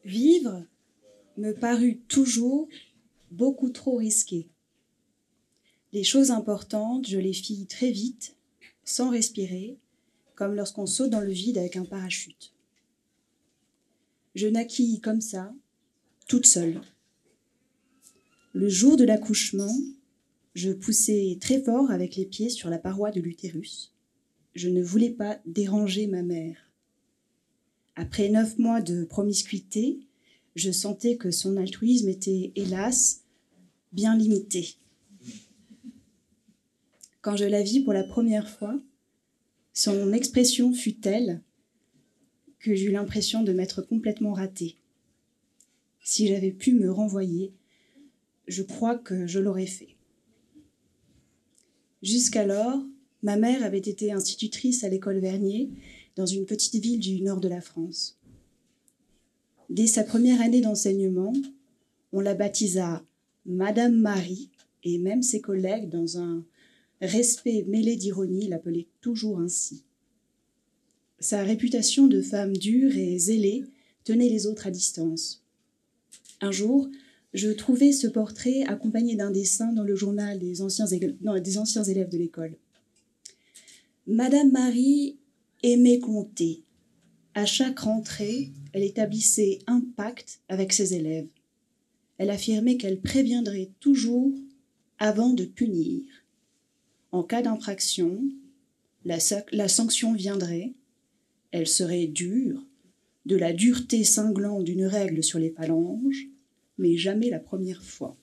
Vivre me parut toujours beaucoup trop risqué. Les choses importantes, je les fis très vite, sans respirer, comme lorsqu'on saute dans le vide avec un parachute. Je naquis comme ça, toute seule. Le jour de l'accouchement, je poussai très fort avec les pieds sur la paroi de l'utérus. Je ne voulais pas déranger ma mère. Après 9 mois de promiscuité, je sentais que son altruisme était, hélas, bien limité. Quand je la vis pour la première fois, son expression fut telle que j'eus l'impression de m'être complètement ratée. Si j'avais pu me renvoyer, je crois que je l'aurais fait. Jusqu'alors, ma mère avait été institutrice à l'école Vernier, dans une petite ville du nord de la France. Dès sa première année d'enseignement, on la baptisa Madame Marie, et même ses collègues, dans un respect mêlé d'ironie, l'appelaient toujours ainsi. Sa réputation de femme dure et zélée tenait les autres à distance. Un jour, je trouvai ce portrait accompagné d'un dessin dans le journal des anciens élèves de l'école. Madame Marie aimait compter. À chaque rentrée, elle établissait un pacte avec ses élèves. Elle affirmait qu'elle préviendrait toujours avant de punir. En cas d'infraction, la sanction viendrait. Elle serait dure, de la dureté cinglante d'une règle sur les phalanges, mais jamais la première fois.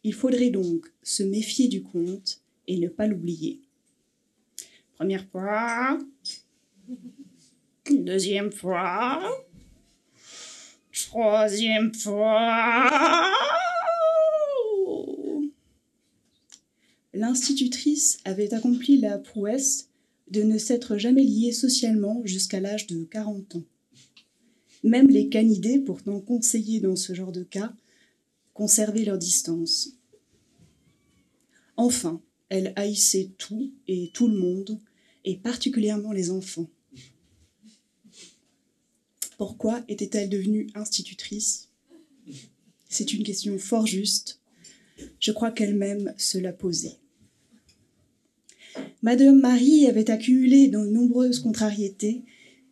Il faudrait donc se méfier du compte et ne pas l'oublier. Première fois, deuxième fois, troisième fois. L'institutrice avait accompli la prouesse de ne s'être jamais liée socialement jusqu'à l'âge de 40 ans. Même les canidés, pourtant conseillés dans ce genre de cas, conservaient leur distance. Enfin, elle haïssait tout et tout le monde, et particulièrement les enfants. Pourquoi était-elle devenue institutrice ? C'est une question fort juste. Je crois qu'elle-même se la posait. Madame Marie avait accumulé de nombreuses contrariétés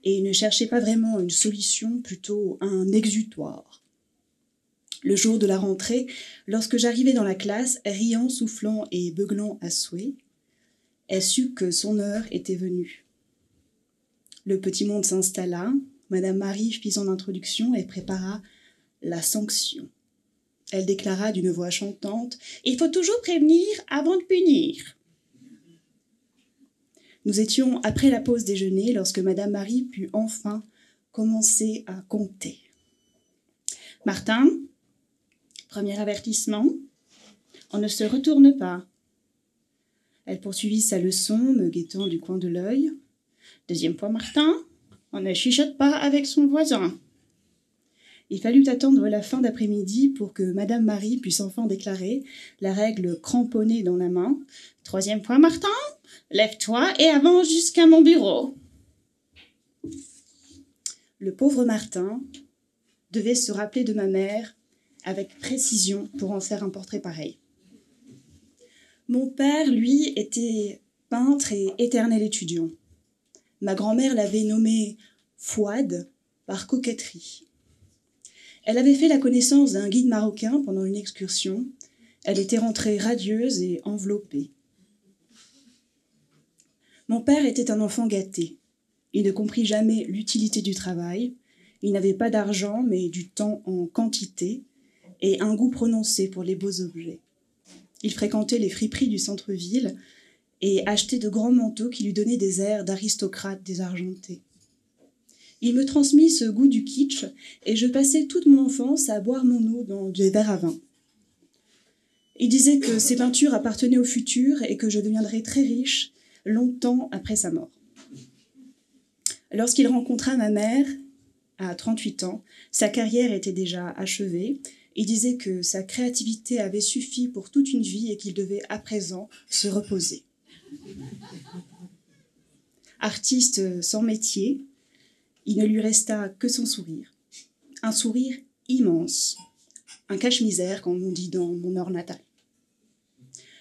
et ne cherchait pas vraiment une solution, plutôt un exutoire. Le jour de la rentrée, lorsque j'arrivai dans la classe, riant, soufflant et beuglant à souhait, elle sut que son heure était venue. Le petit monde s'installa, Madame Marie fit son introduction et prépara la sanction. Elle déclara d'une voix chantante « Il faut toujours prévenir avant de punir ». Nous étions après la pause déjeuner lorsque Madame Marie put enfin commencer à compter. « Martin, premier avertissement, on ne se retourne pas. » Elle poursuivit sa leçon, me guettant du coin de l'œil. « Deuxième fois, Martin, on ne chuchote pas avec son voisin. » Il fallut attendre la fin d'après-midi pour que Madame Marie puisse enfin déclarer, la règle cramponnée dans la main. « Troisième fois, Martin, lève-toi et avance jusqu'à mon bureau. » Le pauvre Martin devait se rappeler de ma mère avec précision pour en faire un portrait pareil. Mon père, lui, était peintre et éternel étudiant. Ma grand-mère l'avait nommé Fouad par coquetterie. Elle avait fait la connaissance d'un guide marocain pendant une excursion. Elle était rentrée radieuse et enveloppée. Mon père était un enfant gâté. Il ne comprit jamais l'utilité du travail. Il n'avait pas d'argent, mais du temps en quantité et un goût prononcé pour les beaux objets. Il fréquentait les friperies du centre-ville et achetait de grands manteaux qui lui donnaient des airs d'aristocrate désargenté. Il me transmit ce goût du kitsch et je passais toute mon enfance à boire mon eau dans des verres à vin. Il disait que ses peintures appartenaient au futur et que je deviendrais très riche longtemps après sa mort. Lorsqu'il rencontra ma mère, à 38 ans, sa carrière était déjà achevée. Il disait que sa créativité avait suffi pour toute une vie et qu'il devait à présent se reposer. Artiste sans métier, il ne lui resta que son sourire. un sourire immense, un cache-misère, comme on dit dans mon Nord natal.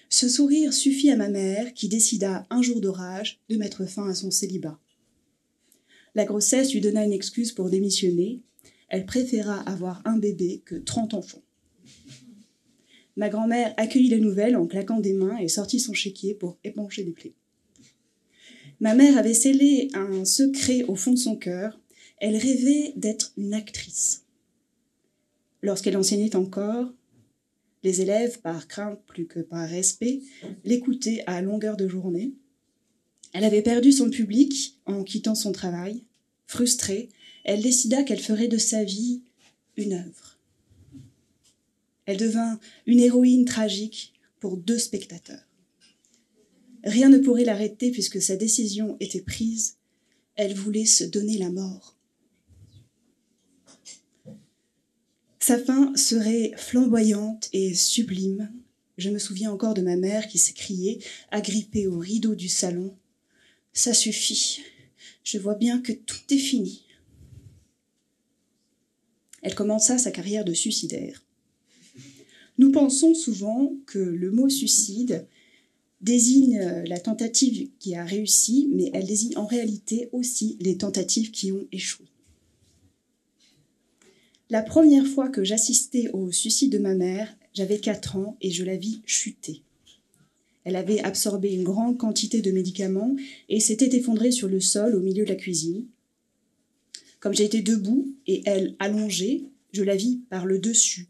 Ce sourire suffit à ma mère qui décida un jour d'orage de mettre fin à son célibat. La grossesse lui donna une excuse pour démissionner. Elle préféra avoir un bébé que 30 enfants. Ma grand-mère accueillit la nouvelle en claquant des mains et sortit son chéquier pour épancher les plaies. Ma mère avait scellé un secret au fond de son cœur. Elle rêvait d'être une actrice. Lorsqu'elle enseignait encore, les élèves, par crainte plus que par respect, l'écoutaient à longueur de journée. Elle avait perdu son public en quittant son travail. Frustrée, elle décida qu'elle ferait de sa vie une œuvre. Elle devint une héroïne tragique pour 2 spectateurs. Rien ne pourrait l'arrêter puisque sa décision était prise. Elle voulait se donner la mort. Sa fin serait flamboyante et sublime. Je me souviens encore de ma mère qui s'écriait, agrippée au rideau du salon. « Ça suffit, je vois bien que tout est fini. » Elle commença sa carrière de suicidaire. Nous pensons souvent que le mot suicide désigne la tentative qui a réussi, mais elle désigne en réalité aussi les tentatives qui ont échoué. La première fois que j'assistais au suicide de ma mère, j'avais 4 ans et je la vis chuter. Elle avait absorbé une grande quantité de médicaments et s'était effondrée sur le sol au milieu de la cuisine. Comme j'étais debout et elle allongée, je la vis par le dessus.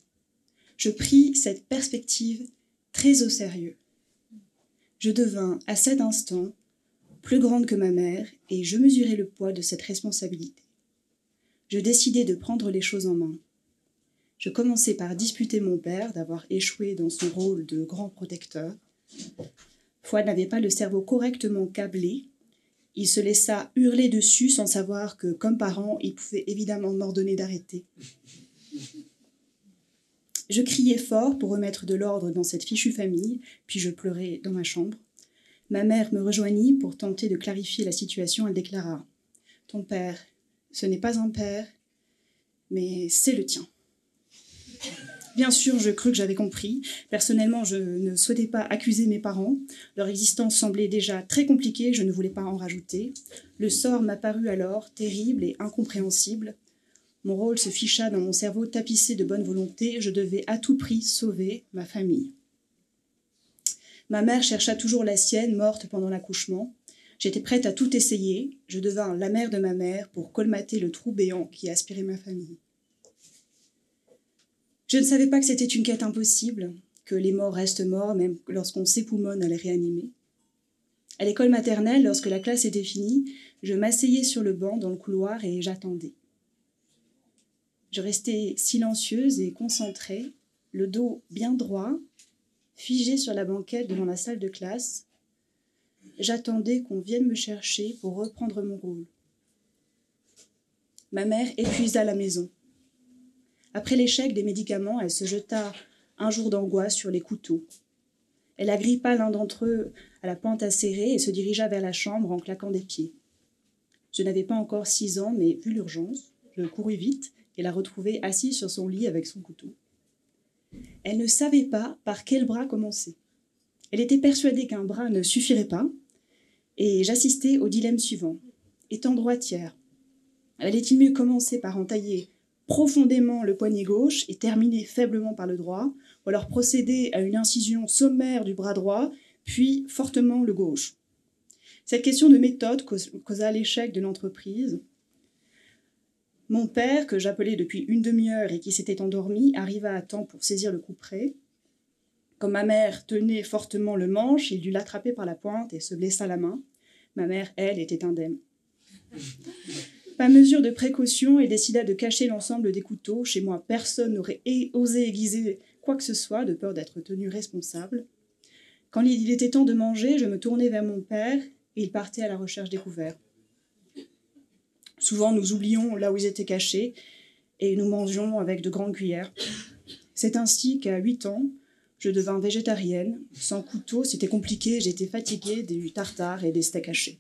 Je pris cette perspective très au sérieux. Je devins, à cet instant, plus grande que ma mère et je mesurais le poids de cette responsabilité. Je décidai de prendre les choses en main. Je commençai par disputer mon père d'avoir échoué dans son rôle de grand protecteur. Fouad n'avait pas le cerveau correctement câblé. Il se laissa hurler dessus sans savoir que, comme parent, il pouvait évidemment m'ordonner d'arrêter. Je criai fort pour remettre de l'ordre dans cette fichue famille, puis je pleurai dans ma chambre. Ma mère me rejoignit pour tenter de clarifier la situation. Elle déclara « Ton père, ce n'est pas un père, mais c'est le tien. » Bien sûr, je crus que j'avais compris. Personnellement, je ne souhaitais pas accuser mes parents. Leur existence semblait déjà très compliquée, je ne voulais pas en rajouter. Le sort m'apparut alors terrible et incompréhensible. Mon rôle se ficha dans mon cerveau tapissé de bonne volonté. Je devais à tout prix sauver ma famille. Ma mère chercha toujours la sienne, morte pendant l'accouchement. J'étais prête à tout essayer. Je devins la mère de ma mère pour colmater le trou béant qui aspirait ma famille. Je ne savais pas que c'était une quête impossible, que les morts restent morts même lorsqu'on s'époumonne à les réanimer. À l'école maternelle, lorsque la classe était finie, je m'asseyais sur le banc dans le couloir et j'attendais. Je restais silencieuse et concentrée, le dos bien droit, figée sur la banquette devant la salle de classe. J'attendais qu'on vienne me chercher pour reprendre mon rôle. Ma mère épuisa la maison. Après l'échec des médicaments, elle se jeta un jour d'angoisse sur les couteaux. Elle agrippa l'un d'entre eux à la pointe acérée et se dirigea vers la chambre en claquant des pieds. Je n'avais pas encore 6 ans, mais vu l'urgence, je courus vite et la retrouvai assise sur son lit avec son couteau. Elle ne savait pas par quel bras commencer. Elle était persuadée qu'un bras ne suffirait pas, et j'assistais au dilemme suivant. Étant droitière, allait-il mieux commencer par entailler profondément le poignet gauche et terminer faiblement par le droit, ou alors procéder à une incision sommaire du bras droit, puis fortement le gauche? Cette question de méthode causa l'échec de l'entreprise. Mon père, que j'appelais depuis une demi-heure et qui s'était endormi, arriva à temps pour saisir le couperet. Comme ma mère tenait fortement le manche, il dut l'attraper par la pointe et se blessa la main. Ma mère, elle, était indemne. Par mesure de précaution, il décida de cacher l'ensemble des couteaux. Chez moi, personne n'aurait osé aiguiser quoi que ce soit, de peur d'être tenu responsable. Quand il était temps de manger, je me tournai vers mon père et il partait à la recherche des couverts. Souvent, nous oublions là où ils étaient cachés et nous mangions avec de grandes cuillères. C'est ainsi qu'à 8 ans, je devins végétarienne. Sans couteau, c'était compliqué, j'étais fatiguée du tartare et des steaks hachés.